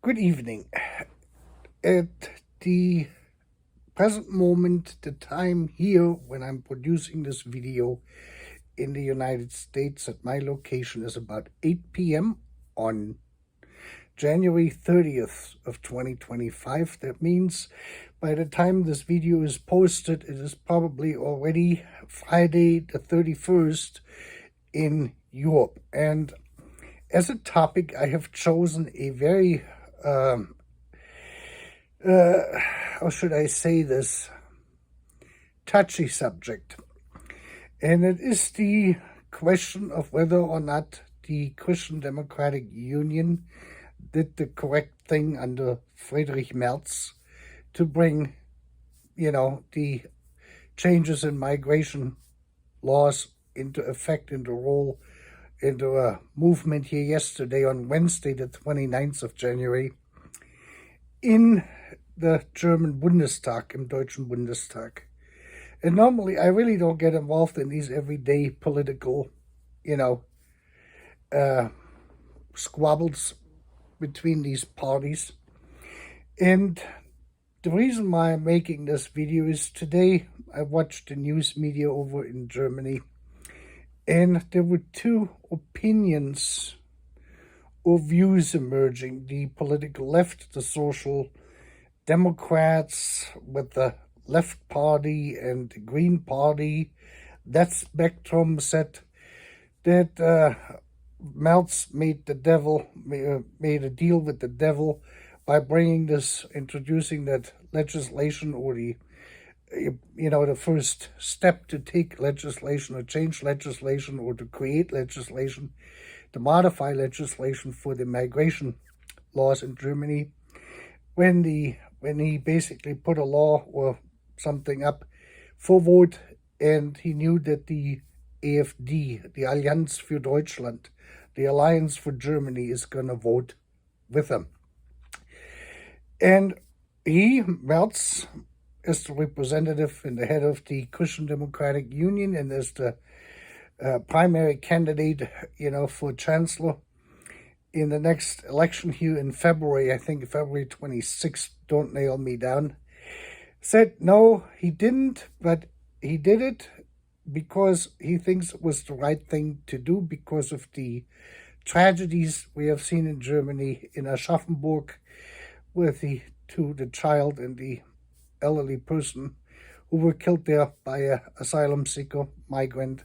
Good evening. At the present moment, the time here when I'm producing this video in the United States at my location is about 8 p.m. on January 30th of 2025. That means by the time this video is posted, it is probably already Friday the 31st in Europe. And as a topic, I have chosen a very how should I say this, touchy subject. And it is the question of whether or not the Christian Democratic Union did the correct thing under F Merz to bring, the changes in migration laws into effect, into a movement here yesterday on Wednesday, the 29th of January, in the German Bundestag, im Deutschen Bundestag. And normally I really don't get involved in these everyday political, squabbles between these parties. And the reason why I'm making this video is today I watched the news media over in Germany, and there were two opinions or views emerging. The political left, the social Democrats with the left party and the Green Party, that spectrum said that Merz made a deal with the devil by introducing that legislation, or the first step to take legislation or change legislation or to create legislation, to modify legislation for the migration laws in Germany, when he basically put a law or something up for vote, and he knew that the AfD, the Allianz für Deutschland, the Alliance for Germany, is going to vote with him. And Merz, as the representative and the head of the Christian Democratic Union, and as the primary candidate, for chancellor in the next election here in February, I think February 26th, don't nail me down, said no, he didn't, but he did it because he thinks it was the right thing to do because of the tragedies we have seen in Germany, in Aschaffenburg, with the child and the elderly person who were killed there by an asylum seeker migrant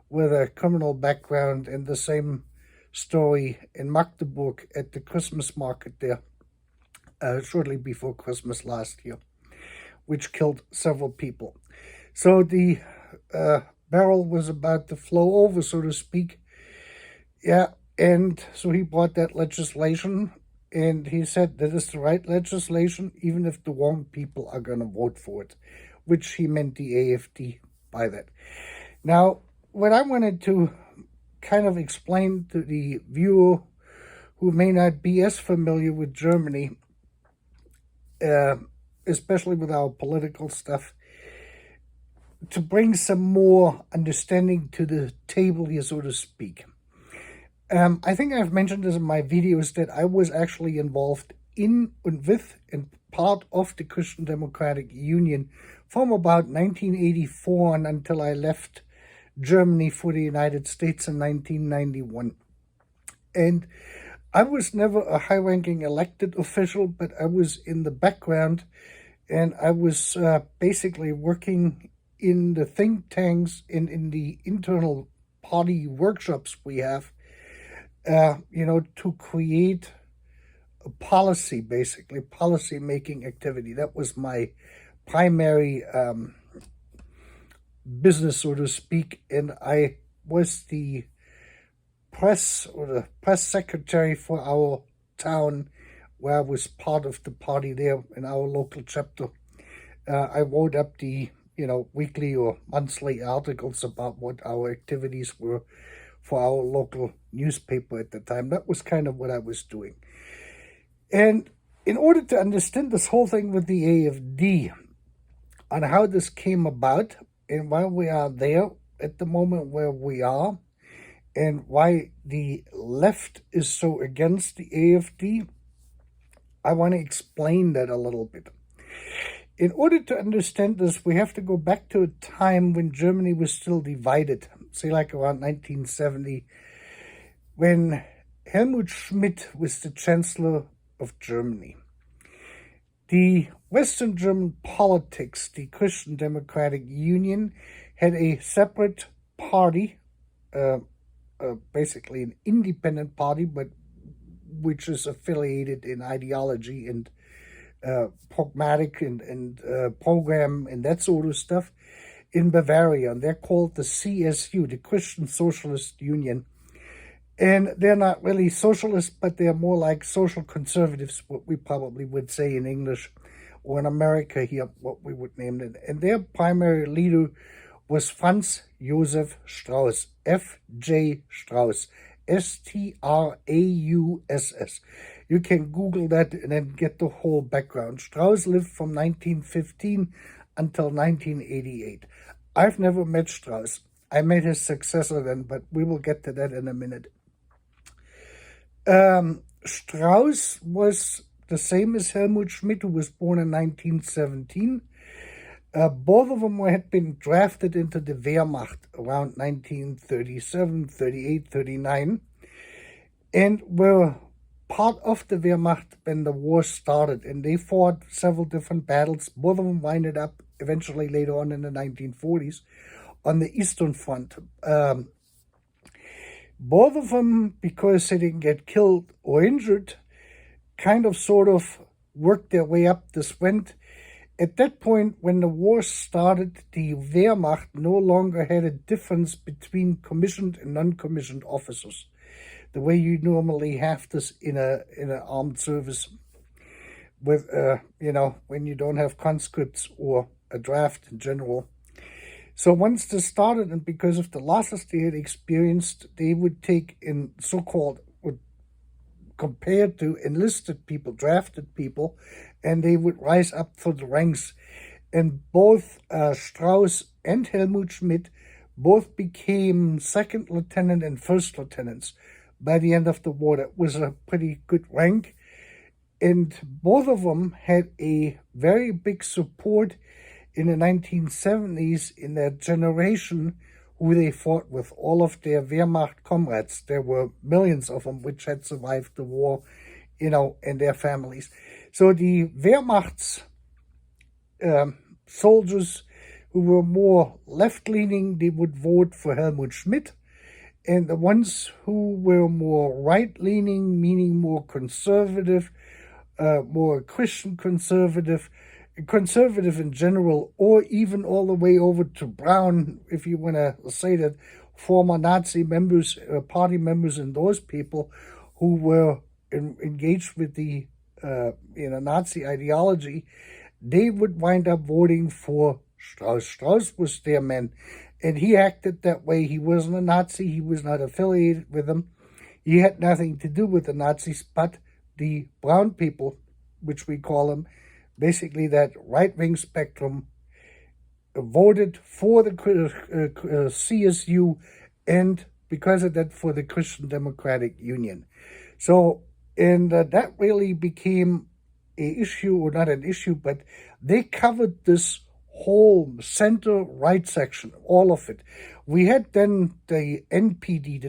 with a criminal background, and the same story in Magdeburg at the Christmas market there shortly before Christmas last year, which killed several people. So the barrel was about to flow over, so to speak. Yeah, and so he brought that legislation, and he said that is the right legislation, even if the wrong people are going to vote for it, which he meant the AfD by that. Now, what I wanted to kind of explain to the viewer who may not be as familiar with Germany, especially with our political stuff, to bring some more understanding to the table here, so to speak. I think I've mentioned this in my videos that I was actually involved in and with and part of the Christian Democratic Union from about 1984 on until I left Germany for the United States in 1991. And I was never a high-ranking elected official, but I was in the background, and I was basically working in the think tanks and in the internal party workshops we have, to create a policy, basically policy-making activity. That was my primary business, so to speak, and I was the press secretary for our town, where I was part of the party there in our local chapter. I wrote up the weekly or monthly articles about what our activities were for our local newspaper at the time. That was kind of what I was doing. And in order to understand this whole thing with the AfD, on how this came about, and why we are there at the moment where we are, and why the left is so against the AfD, I want to explain that a little bit. In order to understand this, we have to go back to a time when Germany was still divided, say like around 1970, when Helmut Schmidt was the Chancellor of Germany. The Western German politics, the Christian Democratic Union, had a separate party, basically an independent party, but which is affiliated in ideology and pragmatic and program and that sort of stuff in Bavaria. And they're called the CSU, the Christian Socialist Union. And they're not really socialists, but they're more like social conservatives, what we probably would say in English, or in America here, what we would name it. And their primary leader was Franz Josef Strauss, F.J. Strauss, S-T-R-A-U-S-S. You can Google that and then get the whole background. Strauss lived from 1915 until 1988. I've never met Strauss. I met his successor then, but we will get to that in a minute. Strauss was the same as Helmut Schmidt, who was born in 1917. Both of them had been drafted into the Wehrmacht around 1937, 38, 39, and were part of the Wehrmacht when the war started, and they fought several different battles. Both of them winded up eventually later on in the 1940s on the Eastern Front. Both of them, because they didn't get killed or injured, kind of sort of worked their way up this went. At that point, when the war started, the Wehrmacht no longer had a difference between commissioned and non-commissioned officers, the way you normally have this in an armed service, with when you don't have conscripts or a draft in general. So once this started, and because of the losses they had experienced, they would take in so-called, compared to enlisted people, drafted people, and they would rise up through the ranks. And both Strauss and Helmut Schmidt both became second lieutenant and first lieutenants by the end of the war. That was a pretty good rank. And both of them had a very big support in the 1970s in their generation, who they fought with, all of their Wehrmacht comrades. There were millions of them which had survived the war, and their families. So the Wehrmacht's soldiers who were more left-leaning, they would vote for Helmut Schmidt. And the ones who were more right-leaning, meaning more conservative, more Christian conservative in general, or even all the way over to Brown, if you want to say that, former Nazi members, party members, and those people who were engaged with the Nazi ideology, they would wind up voting for Strauss. Strauss was their man, and he acted that way. He wasn't a Nazi. He was not affiliated with them. He had nothing to do with the Nazis, but the brown people, which we call them, basically that right-wing spectrum, voted for the CSU, and because of that, for the Christian Democratic Union. So, and that really became an issue, or not an issue, but they covered this whole center-right section, all of it. We had then the NPD, the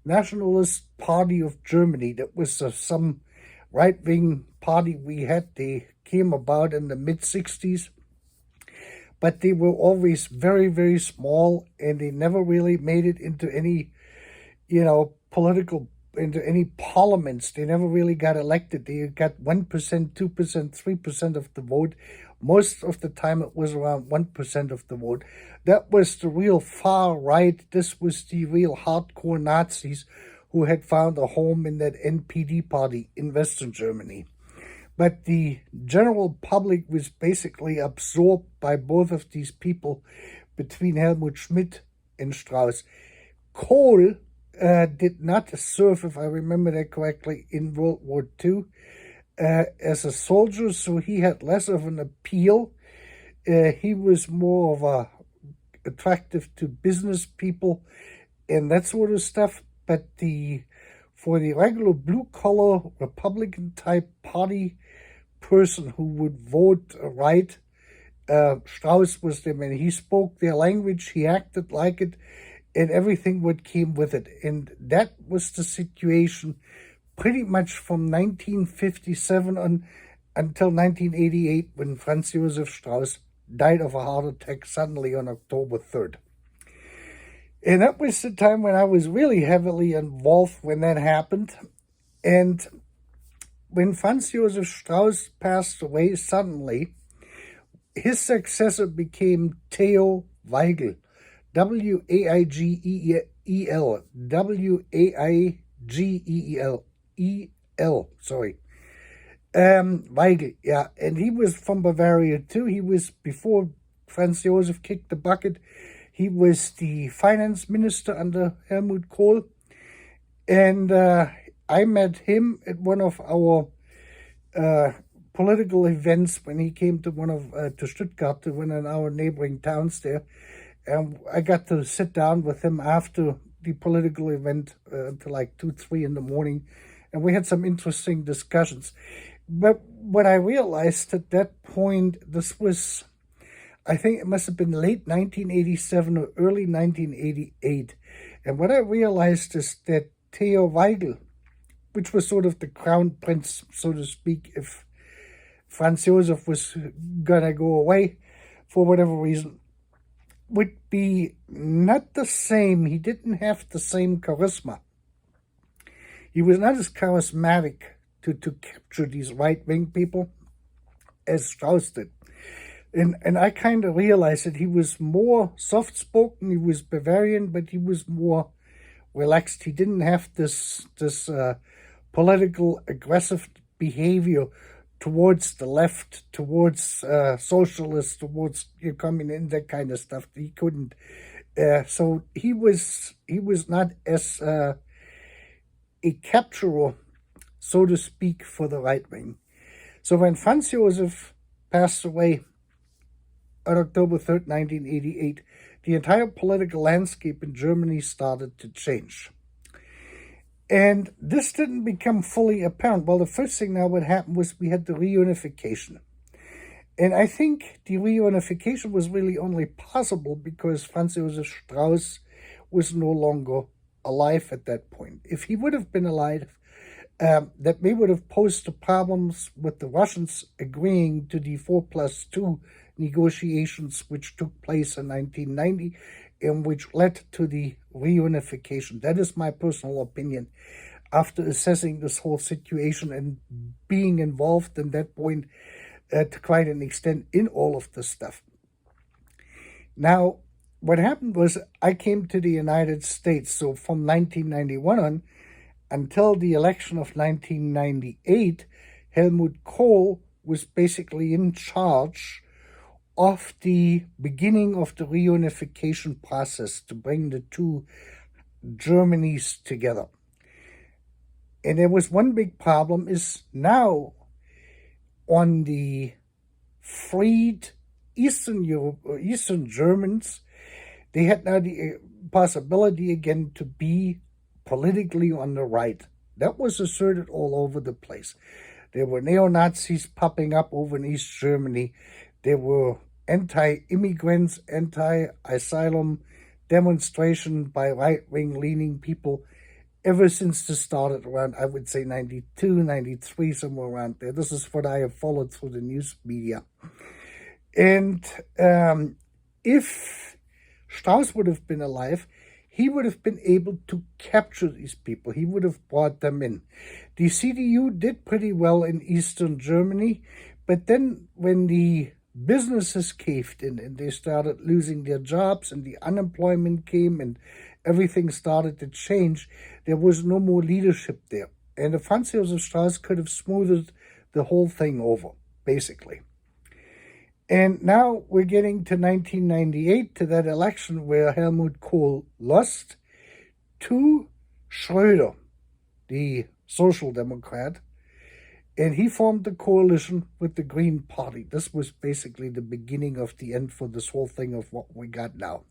Nationalist Party of Germany. That was some right-wing party we had. They came about in the mid-60s, but they were always very, very small, and they never really made it into any, into any parliaments. They never really got elected. They got 1%, 2%, 3% of the vote. Most of the time it was around 1% of the vote. That was the real far right. This was the real hardcore Nazis who had found a home in that NPD party in Western Germany. But the general public was basically absorbed by both of these people, between Helmut Schmidt and Strauss. Kohl did not serve, if I remember that correctly, in World War II as a soldier, so he had less of an appeal. He was more of a attractive to business people and that sort of stuff. But for the regular blue-collar Republican-type party person who would vote right. Strauss was the man. He spoke their language, he acted like it, and everything what came with it. And that was the situation pretty much from 1957 on until 1988, when Franz Josef Strauss died of a heart attack suddenly on October 3rd. And that was the time when I was really heavily involved when that happened. And when Franz Josef Strauss passed away suddenly, his successor became Theo Weigel, W-A-I-G-E-L, W-A-I-G-E-L, sorry. Weigel, yeah, and he was from Bavaria too. He was, before Franz Josef kicked the bucket, he was the finance minister under Helmut Kohl. And I met him at one of our political events when he came to to Stuttgart, to one of our neighboring towns there. And I got to sit down with him after the political event until like 2, 3 in the morning. And we had some interesting discussions. But what I realized at that point, this was, I think it must have been late 1987 or early 1988. And what I realized is that Theo Weigel, which was sort of the crown prince, so to speak, if Franz Josef was going to go away for whatever reason, would be not the same. He didn't have the same charisma. He was not as charismatic to capture these right-wing people as Strauss did. And I kind of realized that he was more soft-spoken. He was Bavarian, but he was more relaxed. He didn't have this political aggressive behavior towards the left, towards socialists, towards communists, that kind of stuff. He couldn't. So he was not as a capturer, so to speak, for the right wing. So when Franz Josef passed away on October 3rd, 1988, the entire political landscape in Germany started to change. And this didn't become fully apparent. Well, the first thing now what happened was we had the reunification. And I think the reunification was really only possible because Franz Josef Strauss was no longer alive at that point. If he would have been alive, that may would have posed the problems with the Russians agreeing to the 4+2 negotiations, which took place in 1990, and which led to the reunification. That is my personal opinion after assessing this whole situation and being involved in that point to quite an extent in all of this stuff. Now, what happened was I came to the United States, so from 1991 on until the election of 1998, Helmut Kohl was basically in charge of the beginning of the reunification process to bring the two Germanys together. And there was one big problem is now on the freed Eastern Germans, they had now the possibility again to be politically on the right. That was asserted all over the place. There were neo-Nazis popping up over in East Germany. There were anti-immigrants, anti-asylum demonstration by right-wing leaning people ever since this started around, I would say, 92, 93, somewhere around there. This is what I have followed through the news media. And if Strauss would have been alive, he would have been able to capture these people. He would have brought them in. The CDU did pretty well in Eastern Germany, but then when the businesses caved in and they started losing their jobs and the unemployment came and everything started to change, there was no more leadership there. And Franz Josef Strauss could have smoothed the whole thing over, basically. And now we're getting to 1998, to that election where Helmut Kohl lost to Schröder, the Social Democrat, and he formed the coalition with the Green Party. This was basically the beginning of the end for this whole thing of what we got now.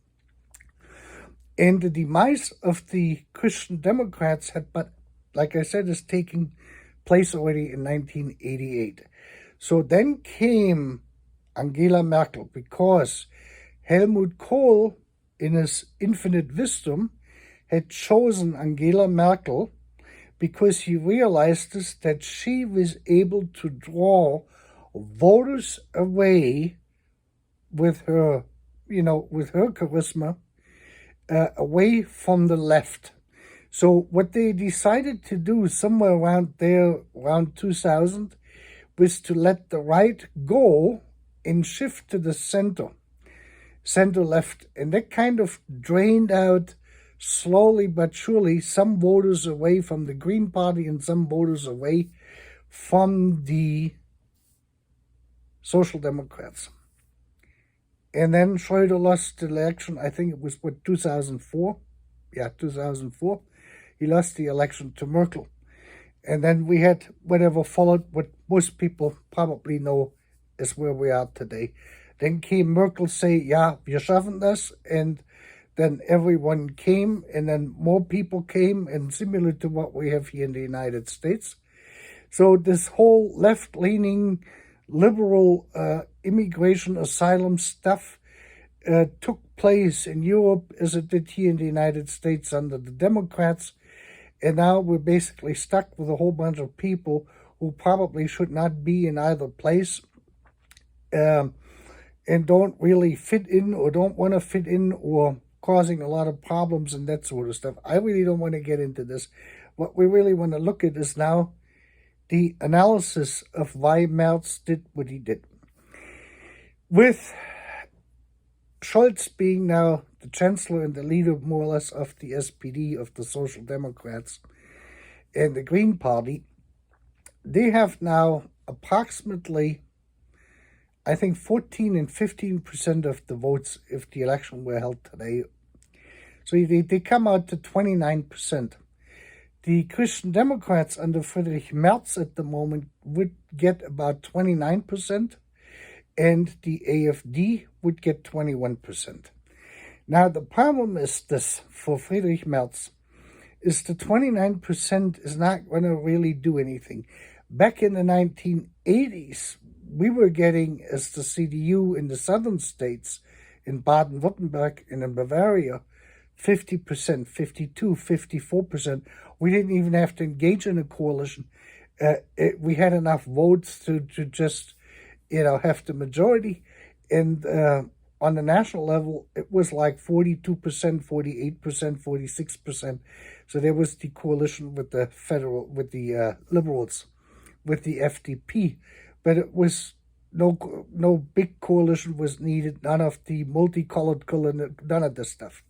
And the demise of the Christian Democrats had but like I said, is taking place already in 1988. So then came Angela Merkel, because Helmut Kohl, in his infinite wisdom, had chosen Angela Merkel because he realized that she was able to draw voters away with her, with her charisma, away from the left. So what they decided to do somewhere around there, around 2000, was to let the right go and shift to the center left. And that kind of drained out, slowly but surely, some voters away from the Green Party and some voters away from the Social Democrats. And then Schröder lost the election, I think it was, 2004? Yeah, 2004. He lost the election to Merkel. And then we had whatever followed, what most people probably know is where we are today. Then came Merkel say, yeah, wir schaffen das. And then everyone came, and then more people came, and similar to what we have here in the United States. So this whole left-leaning, liberal immigration asylum stuff took place in Europe as it did here in the United States under the Democrats. And now we're basically stuck with a whole bunch of people who probably should not be in either place, and don't really fit in, or don't want to fit in, or causing a lot of problems and that sort of stuff. I really don't want to get into this. What we really want to look at is now the analysis of why Merz did what he did. With Scholz being now the chancellor and the leader, more or less, of the SPD, of the Social Democrats, and the Green Party, they have now approximately, I think, 14 and 15% of the votes if the election were held today. So they come out to 29%. The Christian Democrats under Friedrich Merz at the moment would get about 29%, and the AfD would get 21%. Now, the problem is this for Friedrich Merz, is the 29% is not going to really do anything. Back in the 1980s, we were getting, as the CDU in the southern states, in Baden-Württemberg and in Bavaria, 50%, 52, 54%. We didn't even have to engage in a coalition. We had enough votes to just, have the majority. And on the national level, it was like 42%, 48%, 46%. So there was the coalition with the liberals, with the FDP. But it was no big coalition was needed, none of the multicolored color, none of this stuff.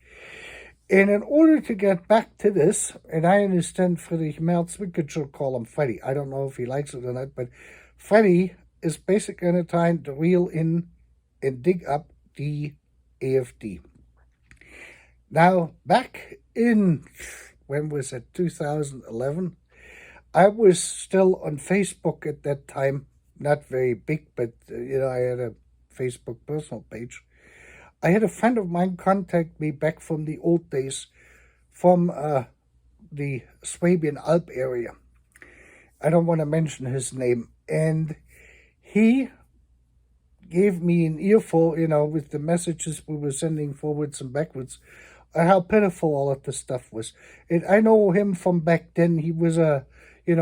And in order to get back to this, and I understand Friedrich Merz, we could sure call him Freddy. I don't know if he likes it or not, but Freddy is basically trying to reel in and dig up the AfD. Now, back in, when was it, 2011, I was still on Facebook at that time, not very big, but, I had a Facebook personal page. I had a friend of mine contact me back from the old days from the Swabian Alp area. I don't want to mention his name. And he gave me an earful, with the messages we were sending forwards and backwards, how pitiful all of this stuff was. And I know him from back then. He was a,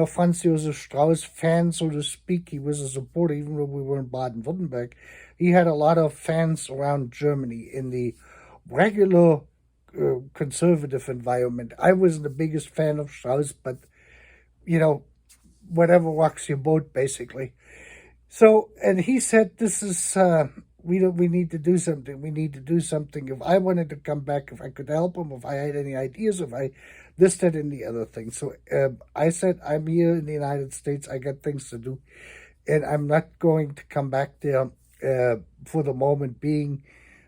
Franz Josef Strauss fan, so to speak. He was a supporter, even though we were in Baden-Württemberg. He had a lot of fans around Germany in the regular conservative environment. I wasn't the biggest fan of Strauss, but, whatever rocks your boat, basically. So, and he said, this is, we need to do something. We need to do something. If I wanted to come back, if I could help him, if I had any ideas, if I this, that, and the other thing. So I said, I'm here in the United States. I got things to do. And I'm not going to come back there for the moment being.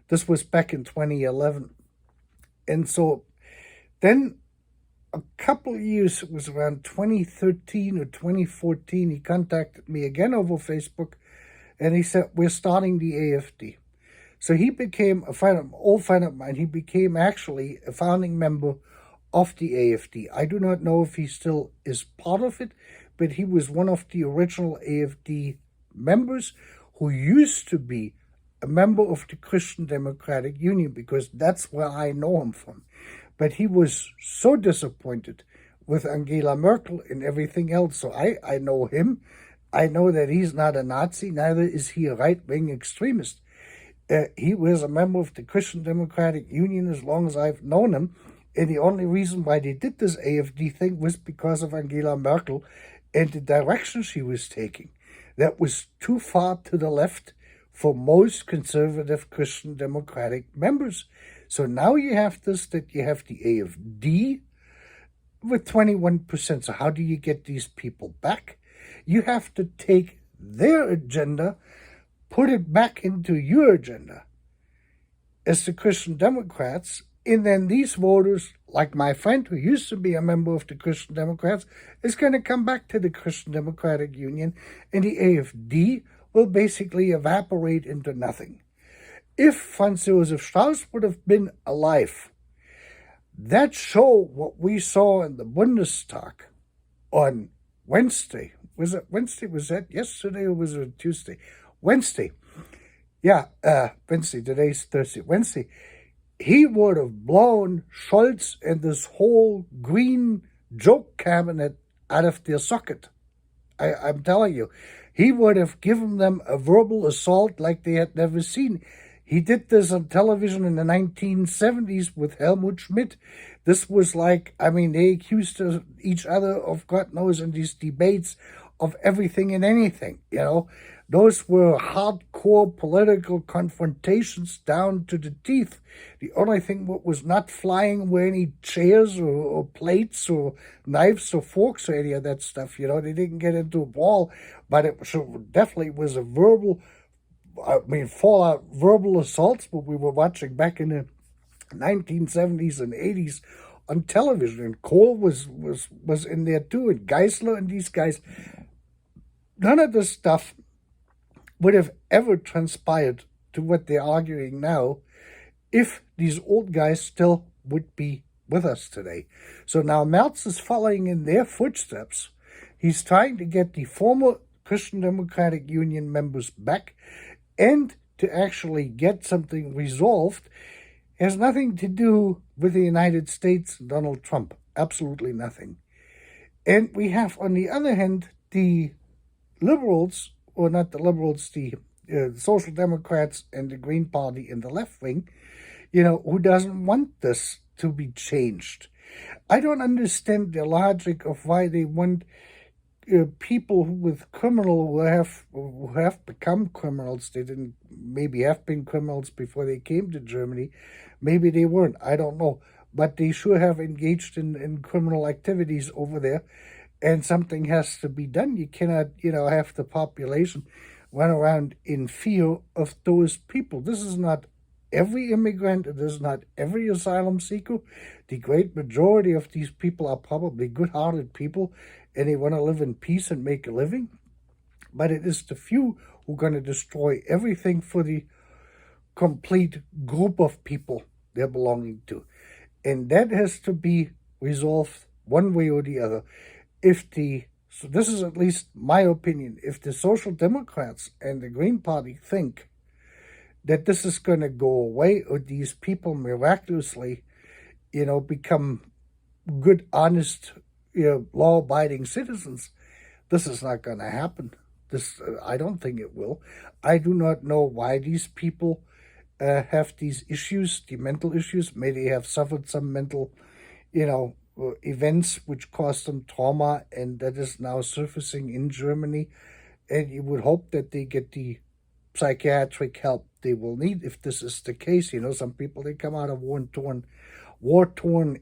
This was back in 2011. And so then a couple of years, it was around 2013 or 2014, he contacted me again over Facebook, and he said, we're starting the AfD. So he became a old friend of mine. He became actually a founding member of the AfD. I do not know if he still is part of it, but he was one of the original AfD members who used to be a member of the Christian Democratic Union, because that's where I know him from. But he was so disappointed with Angela Merkel and everything else. So I know him. I know that he's not a Nazi, neither is he a right-wing extremist. He was a member of the Christian Democratic Union as long as I've known him. And the only reason why they did this AfD thing was because of Angela Merkel and the direction she was taking. That was too far to the left for most conservative Christian Democratic members. So now you have this, that you have the AfD with 21%. So how do you get these people back? You have to take their agenda, put it back into your agenda as the Christian Democrats, and then these voters, like my friend who used to be a member of the Christian Democrats, is going to come back to the Christian Democratic Union, and the AfD will basically evaporate into nothing. If Franz Josef Strauss would have been alive, that show, what we saw in the Bundestag on Wednesday, was it Wednesday? Was that yesterday or was it Tuesday? Wednesday. Yeah, Wednesday. Today's Thursday. Wednesday. He would have blown Scholz and this whole green joke cabinet out of their socket. I'm telling you. He would have given them a verbal assault like they had never seen. He did this on television in the 1970s with Helmut Schmidt. This was like, I mean, they accused each other of, God knows, in these debates of everything and anything, you know. Those were hardcore political confrontations down to the teeth. The only thing what was not flying were any chairs or plates or knives or forks or any of that stuff. You know, they didn't get into a brawl, but it definitely was a fallout verbal assaults, what we were watching back in the 1970s and 80s on television. And Kohl was in there too, and Geisler and these guys. None of this stuff would have ever transpired to what they're arguing now if these old guys still would be with us today. So now Merz is following in their footsteps. He's trying to get the former Christian Democratic Union members back, and to actually get something resolved. Has nothing to do with the United States and Donald Trump. Absolutely nothing. And we have, on the other hand, the liberals, or not the liberals, the Social Democrats and the Green Party in the left wing, you know, who doesn't want this to be changed. I don't understand the logic of why they want people with who have become criminals. They didn't maybe have been criminals before they came to Germany. Maybe they weren't. I don't know. But they sure have engaged in criminal activities over there. And something has to be done. You cannot, have the population run around in fear of those people. This is not every immigrant. It is not every asylum seeker. The great majority of these people are probably good-hearted people, and they want to live in peace and make a living. But it is the few who are going to destroy everything for the complete group of people they're belonging to. And that has to be resolved one way or the other. So this is at least my opinion, if the Social Democrats and the Green Party think that this is going to go away, or these people miraculously, become good, honest, law-abiding citizens, this is not going to happen. I don't think it will. I do not know why these people have these issues, the mental issues. May they have suffered some mental, events which caused them trauma, and that is now surfacing in Germany. And you would hope that they get the psychiatric help they will need if this is the case. Some people, they come out of war-torn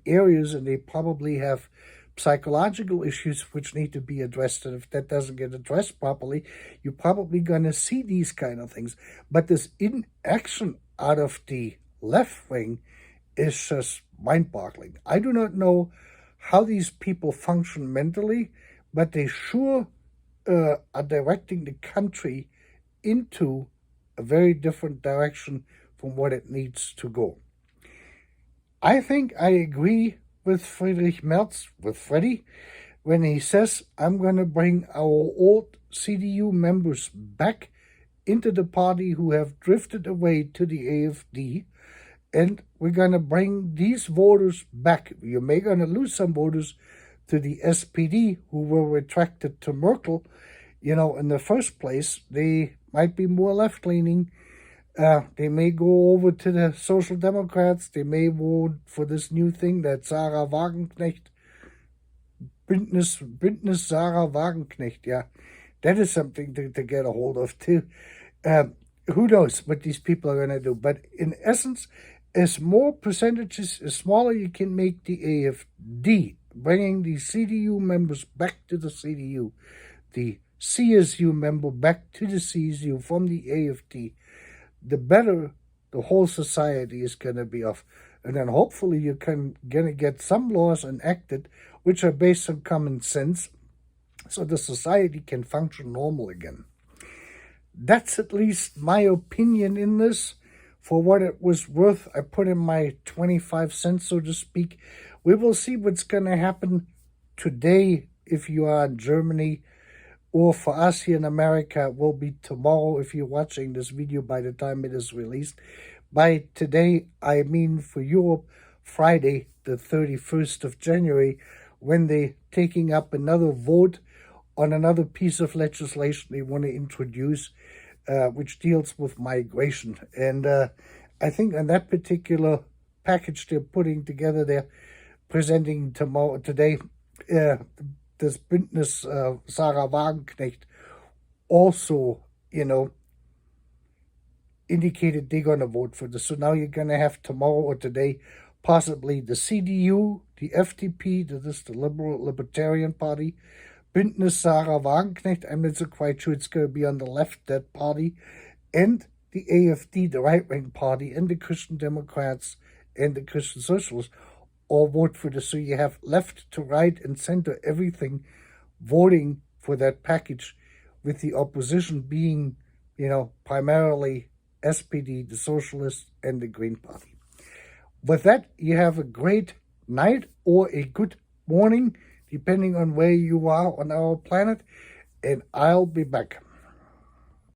areas, and they probably have psychological issues which need to be addressed. And if that doesn't get addressed properly, you're probably going to see these kind of things. But this inaction out of the left wing is just mind-boggling. I do not know how these people function mentally, but they sure are directing the country into a very different direction from what it needs to go. I think I agree with Friedrich Merz, with Freddy, when he says, I'm going to bring our old CDU members back into the party who have drifted away to the AfD, and we're going to bring these voters back. You may going to lose some voters to the SPD who were attracted to Merkel, in the first place. They might be more left-leaning. They may go over to the Social Democrats. They may vote for this new thing that Sarah Wagenknecht, Bündnis Sarah Wagenknecht, yeah. That is something to get a hold of too. Who knows what these people are going to do. But in essence, as more percentages, as smaller you can make the AfD, bringing the CDU members back to the CDU, the CSU member back to the CSU from the AfD, the better the whole society is going to be off. And then hopefully you're going to get some laws enacted which are based on common sense so the society can function normal again. That's at least my opinion in this. For what it was worth, I put in my 25 cents, so to speak. We will see what's going to happen today if you are in Germany, or for us here in America, it will be tomorrow if you're watching this video by the time it is released. By today, I mean for Europe, Friday, the 31st of January, when they're taking up another vote on another piece of legislation they want to introduce, which deals with migration. And I think on that particular package they're putting together, they're presenting today, this Bündnis Sarah Wagenknecht also, indicated they're going to vote for this. So now you're going to have tomorrow or today possibly the CDU, the FDP, that is the Libertarian Party, Bündnis Sarah Wagenknecht, I'm not so quite sure it's going to be on the left, that party, and the AfD, the right-wing party, and the Christian Democrats and the Christian Socialists all vote for this. So you have left to right and center everything voting for that package, with the opposition being, primarily SPD, the Socialists, and the Green Party. With that, you have a great night or a good morning, depending on where you are on our planet, and I'll be back.